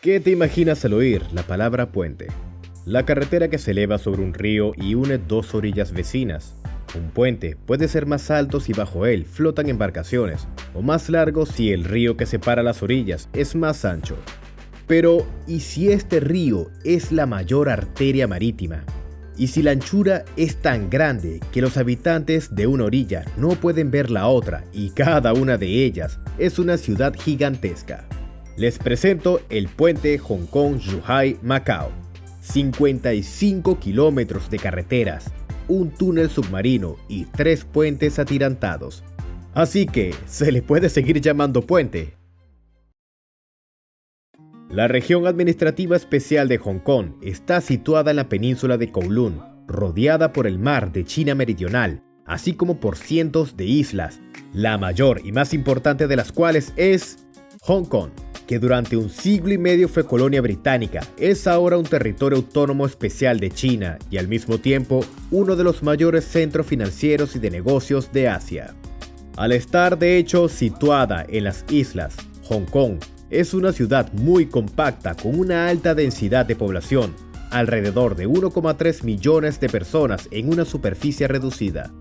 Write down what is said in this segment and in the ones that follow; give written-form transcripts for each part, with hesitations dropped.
¿Qué te imaginas al oír la palabra puente? La carretera que se eleva sobre un río y une dos orillas vecinas. Un puente puede ser más alto si bajo él flotan embarcaciones, o más largo si el río que separa las orillas es más ancho. Pero, ¿y si este río es la mayor arteria marítima? ¿Y si la anchura es tan grande que los habitantes de una orilla no pueden ver la otra y cada una de ellas es una ciudad gigantesca? Les presento el puente Hong Kong-Zhuhai-Macao. 55 kilómetros de carreteras, un túnel submarino y 3 puentes atirantados. Así que, ¿se le puede seguir llamando puente? La región administrativa especial de Hong Kong está situada en la península de Kowloon, rodeada por el mar de China Meridional, así como por cientos de islas, la mayor y más importante de las cuales es Hong Kong, que durante un siglo y medio fue colonia británica, es ahora un territorio autónomo especial de China y al mismo tiempo uno de los mayores centros financieros y de negocios de Asia. Al estar de hecho situada en las islas, Hong Kong es una ciudad muy compacta con una alta densidad de población, alrededor de 1,3 millones de personas en una superficie reducida.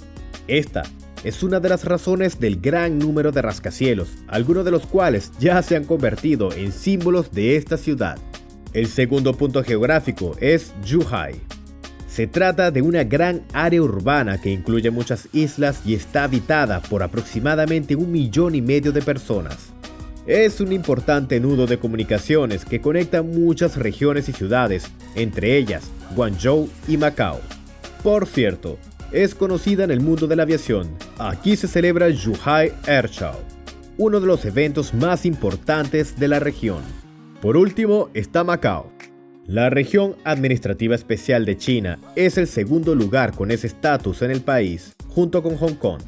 Esta es una de las razones del gran número de rascacielos, algunos de los cuales ya se han convertido en símbolos de esta ciudad. El segundo punto geográfico es Zhuhai. Se trata de una gran área urbana que incluye muchas islas y está habitada por aproximadamente 1,5 millones de personas. Es un importante nudo de comunicaciones que conecta muchas regiones y ciudades, entre ellas Guangzhou y Macao. Por cierto, es conocida en el mundo de la aviación. Aquí se celebra el Zhuhai Air Show, uno de los eventos más importantes de la región. Por último está Macao. La región administrativa especial de China es el segundo lugar con ese estatus en el país, junto con Hong Kong.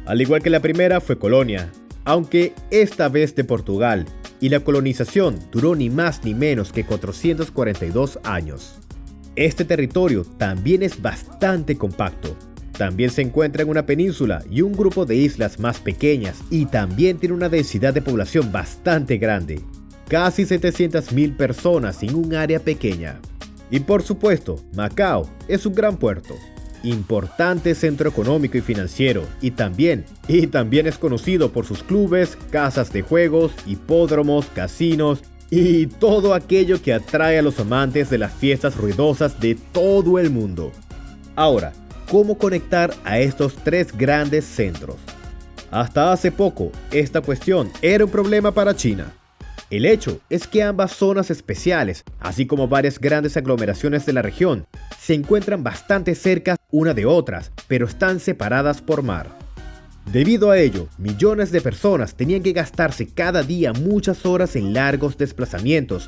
Al igual que la primera fue colonia, aunque esta vez de Portugal, y la colonización duró ni más ni menos que 442 años. Este territorio también es bastante compacto. También se encuentra en una península y un grupo de islas más pequeñas y también tiene una densidad de población bastante grande. Casi 700,000 personas en un área pequeña. Y por supuesto, Macao es un gran puerto, importante centro económico y financiero, y también es conocido por sus clubes, casas de juegos, hipódromos, casinos y todo aquello que atrae a los amantes de las fiestas ruidosas de todo el mundo. Ahora, ¿cómo conectar a estos 3 grandes centros? Hasta hace poco, esta cuestión era un problema para China. El hecho es que ambas zonas especiales, así como varias grandes aglomeraciones de la región, se encuentran bastante cerca una de otras, pero están separadas por mar. Debido a ello, millones de personas tenían que gastarse cada día muchas horas en largos desplazamientos,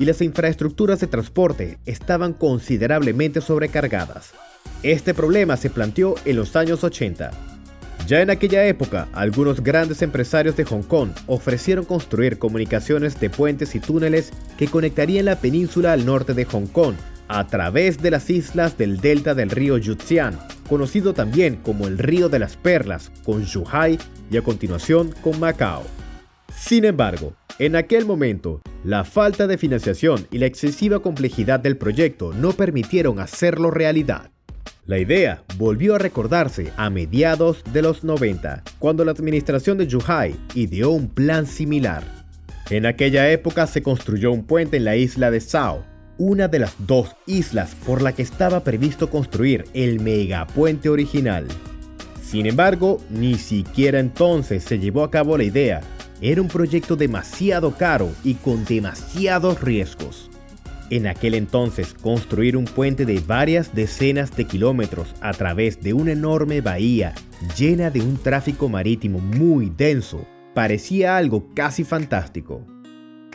y las infraestructuras de transporte estaban considerablemente sobrecargadas. Este problema se planteó en los años 80. Ya en aquella época, algunos grandes empresarios de Hong Kong ofrecieron construir comunicaciones de puentes y túneles que conectarían la península al norte de Hong Kong a través de las islas del delta del río Yudzian, conocido también como el Río de las Perlas, con Zhuhai y a continuación con Macao. Sin embargo, en aquel momento, la falta de financiación y la excesiva complejidad del proyecto no permitieron hacerlo realidad. La idea volvió a recordarse a mediados de los 90, cuando la administración de Zhuhai ideó un plan similar. En aquella época se construyó un puente en la isla de Zhao, una de las 2 islas por la que estaba previsto construir el megapuente original. Sin embargo, ni siquiera entonces se llevó a cabo la idea. Era un proyecto demasiado caro y con demasiados riesgos. En aquel entonces, construir un puente de varias decenas de kilómetros a través de una enorme bahía llena de un tráfico marítimo muy denso parecía algo casi fantástico.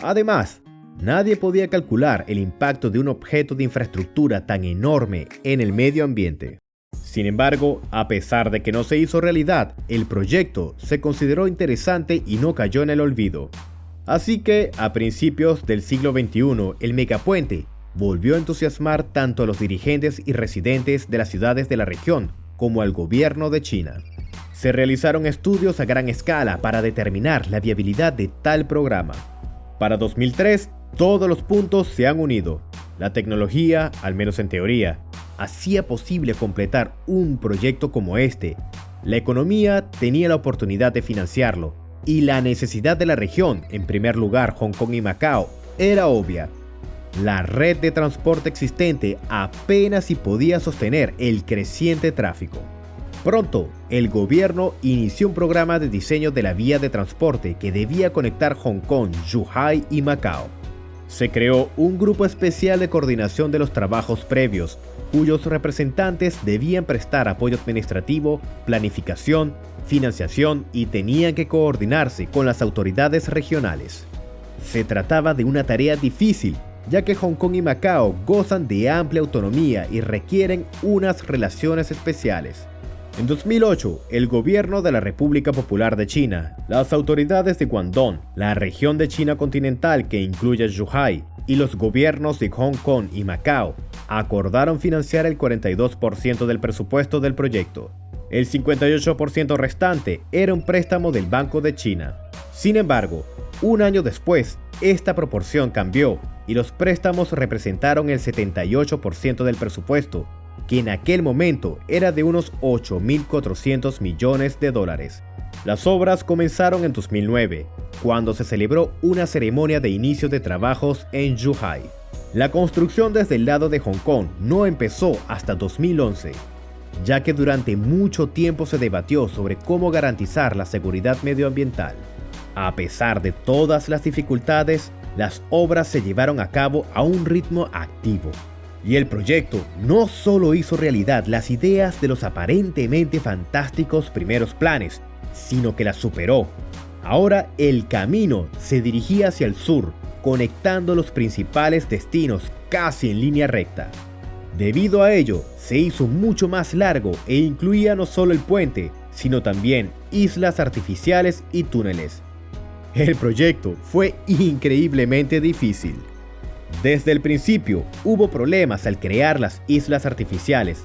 Además, nadie podía calcular el impacto de un objeto de infraestructura tan enorme en el medio ambiente. Sin embargo, a pesar de que no se hizo realidad, el proyecto se consideró interesante y no cayó en el olvido. Así que, a principios del siglo XXI, el megapuente volvió a entusiasmar tanto a los dirigentes y residentes de las ciudades de la región como al gobierno de China. Se realizaron estudios a gran escala para determinar la viabilidad de tal programa. Para 2003, Todos los puntos se han unido. La tecnología, al menos en teoría, hacía posible completar un proyecto como este. La economía tenía la oportunidad de financiarlo, y la necesidad de la región, en primer lugar Hong Kong y Macao, era obvia. La red de transporte existente apenas si podía sostener el creciente tráfico. Pronto, el gobierno inició un programa de diseño de la vía de transporte que debía conectar Hong Kong, Zhuhai y Macao. Se creó un grupo especial de coordinación de los trabajos previos, cuyos representantes debían prestar apoyo administrativo, planificación, financiación y tenían que coordinarse con las autoridades regionales. Se trataba de una tarea difícil, ya que Hong Kong y Macao gozan de amplia autonomía y requieren unas relaciones especiales. En 2008, el gobierno de la República Popular de China, las autoridades de Guangdong, la región de China continental que incluye Zhuhai, y los gobiernos de Hong Kong y Macao acordaron financiar el 42% del presupuesto del proyecto. El 58% restante era un préstamo del Banco de China. Sin embargo, un año después, esta proporción cambió y los préstamos representaron el 78% del presupuesto, que en aquel momento era de unos 8.400 millones de dólares. Las obras comenzaron en 2009, cuando se celebró una ceremonia de inicio de trabajos en Zhuhai. La construcción desde el lado de Hong Kong no empezó hasta 2011, ya que durante mucho tiempo se debatió sobre cómo garantizar la seguridad medioambiental. A pesar de todas las dificultades, las obras se llevaron a cabo a un ritmo activo. Y el proyecto no solo hizo realidad las ideas de los aparentemente fantásticos primeros planes, sino que las superó. Ahora el camino se dirigía hacia el sur, conectando los principales destinos casi en línea recta. Debido a ello, se hizo mucho más largo e incluía no solo el puente, sino también islas artificiales y túneles. El proyecto fue increíblemente difícil. Desde el principio hubo problemas al crear las islas artificiales.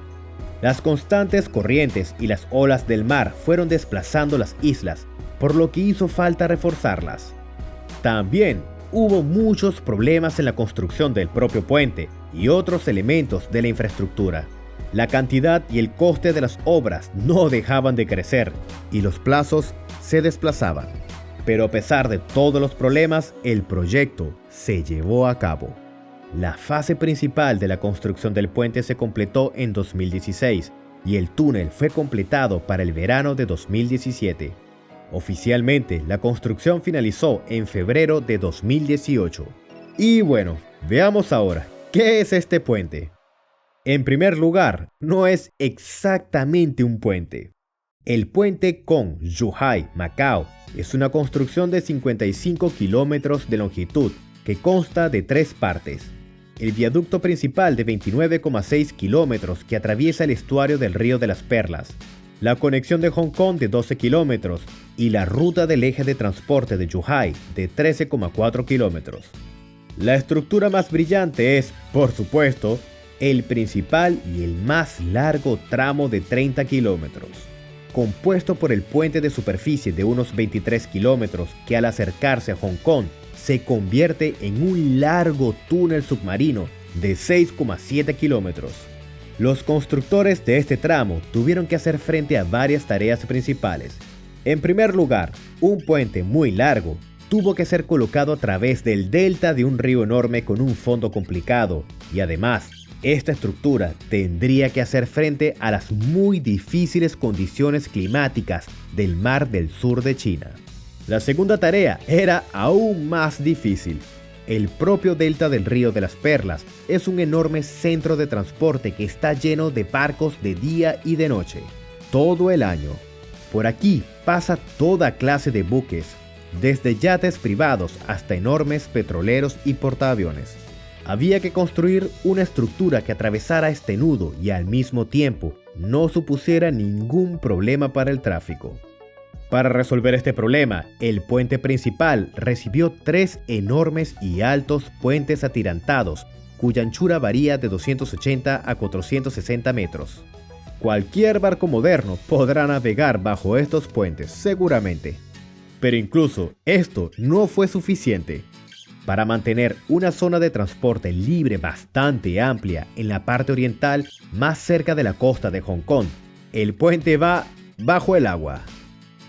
Las constantes corrientes y las olas del mar fueron desplazando las islas, por lo que hizo falta reforzarlas. También hubo muchos problemas en la construcción del propio puente y otros elementos de la infraestructura. La cantidad y el coste de las obras no dejaban de crecer y los plazos se desplazaban. Pero a pesar de todos los problemas, el proyecto se llevó a cabo. La fase principal de la construcción del puente se completó en 2016 y el túnel fue completado para el verano de 2017. Oficialmente, la construcción finalizó en febrero de 2018. Y bueno, veamos ahora, ¿qué es este puente? En primer lugar, no es exactamente un puente. El puente Kong Zhuhai Macao es una construcción de 55 kilómetros de longitud que consta de 3 partes. El viaducto principal de 29,6 kilómetros que atraviesa el estuario del Río de las Perlas, la conexión de Hong Kong de 12 kilómetros y la ruta del eje de transporte de Zhuhai de 13,4 kilómetros. La estructura más brillante es, por supuesto, el principal y el más largo tramo de 30 kilómetros. Compuesto por el puente de superficie de unos 23 kilómetros que al acercarse a Hong Kong se convierte en un largo túnel submarino de 6,7 kilómetros. Los constructores de este tramo tuvieron que hacer frente a varias tareas principales. En primer lugar, un puente muy largo tuvo que ser colocado a través del delta de un río enorme con un fondo complicado y además, esta estructura tendría que hacer frente a las muy difíciles condiciones climáticas del mar del sur de China. La segunda tarea era aún más difícil. El propio delta del Río de las Perlas es un enorme centro de transporte que está lleno de barcos de día y de noche, todo el año. Por aquí pasa toda clase de buques, desde yates privados hasta enormes petroleros y portaaviones. Había que construir una estructura que atravesara este nudo y al mismo tiempo no supusiera ningún problema para el tráfico. Para resolver este problema, el puente principal recibió 3 enormes y altos puentes atirantados, cuya anchura varía de 280 a 460 metros. Cualquier barco moderno podrá navegar bajo estos puentes, seguramente. Pero incluso esto no fue suficiente. Para mantener una zona de transporte libre bastante amplia en la parte oriental, más cerca de la costa de Hong Kong, el puente va bajo el agua.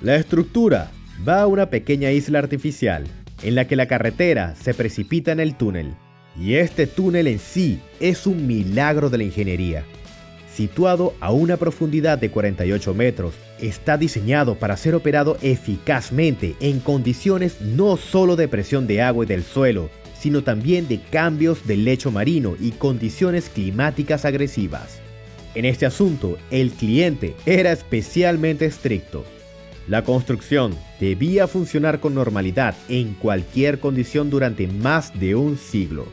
La estructura va a una pequeña isla artificial, en la que la carretera se precipita en el túnel. Y este túnel en sí es un milagro de la ingeniería. Situado a una profundidad de 48 metros, está diseñado para ser operado eficazmente en condiciones no solo de presión de agua y del suelo, sino también de cambios del lecho marino y condiciones climáticas agresivas. En este asunto, el cliente era especialmente estricto. La construcción debía funcionar con normalidad en cualquier condición durante más de un siglo.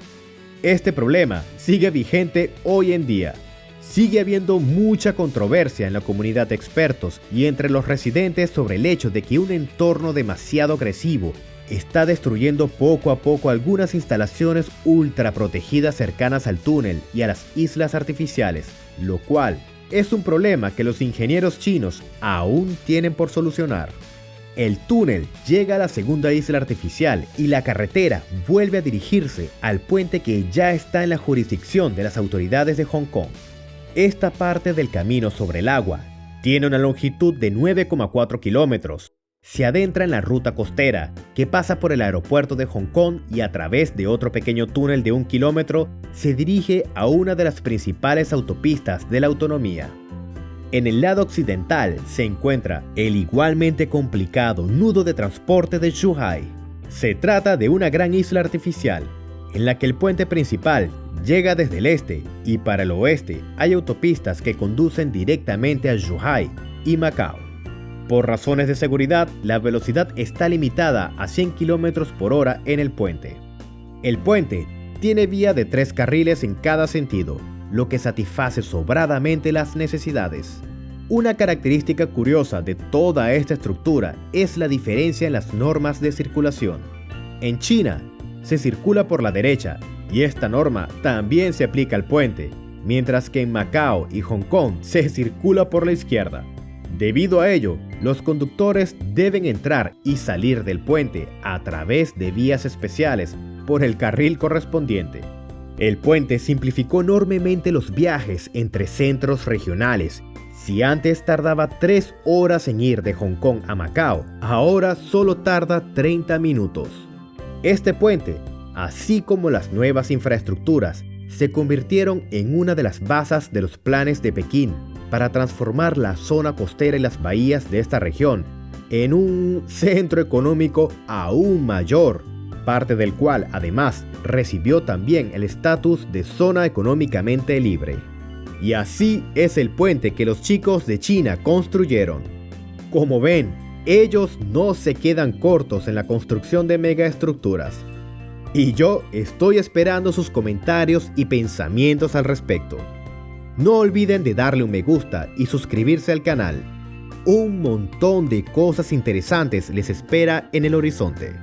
Este problema sigue vigente hoy en día. Sigue habiendo mucha controversia en la comunidad de expertos y entre los residentes sobre el hecho de que un entorno demasiado agresivo está destruyendo poco a poco algunas instalaciones ultra protegidas cercanas al túnel y a las islas artificiales, lo cual es un problema que los ingenieros chinos aún tienen por solucionar. El túnel llega a la segunda isla artificial y la carretera vuelve a dirigirse al puente que ya está en la jurisdicción de las autoridades de Hong Kong. Esta parte del camino sobre el agua tiene una longitud de 9,4 kilómetros. Se adentra en la ruta costera, que pasa por el aeropuerto de Hong Kong y a través de otro pequeño túnel de 1 kilómetro se dirige a una de las principales autopistas de la autonomía. En el lado occidental se encuentra el igualmente complicado nudo de transporte de Zhuhai. Se trata de una gran isla artificial, en la que el puente principal llega desde el este y para el oeste hay autopistas que conducen directamente a Zhuhai y Macao. Por razones de seguridad, la velocidad está limitada a 100 km por hora en el puente. El puente tiene vía de 3 carriles en cada sentido, lo que satisface sobradamente las necesidades. Una característica curiosa de toda esta estructura es la diferencia en las normas de circulación. En China, se circula por la derecha y esta norma también se aplica al puente, mientras que en Macao y Hong Kong se circula por la izquierda. Debido a ello, los conductores deben entrar y salir del puente a través de vías especiales por el carril correspondiente. El puente simplificó enormemente los viajes entre centros regionales. Si antes tardaba 3 horas en ir de Hong Kong a Macao, ahora solo tarda 30 minutos. Este puente, así como las nuevas infraestructuras, se convirtieron en una de las bases de los planes de Pekín para transformar la zona costera y las bahías de esta región en un centro económico aún mayor, parte del cual además recibió también el estatus de zona económicamente libre. Y así es el puente que los chicos de China construyeron. Como ven, ellos no se quedan cortos en la construcción de megaestructuras. Y yo estoy esperando sus comentarios y pensamientos al respecto. No olviden de darle un me gusta y suscribirse al canal. Un montón de cosas interesantes les espera en el horizonte.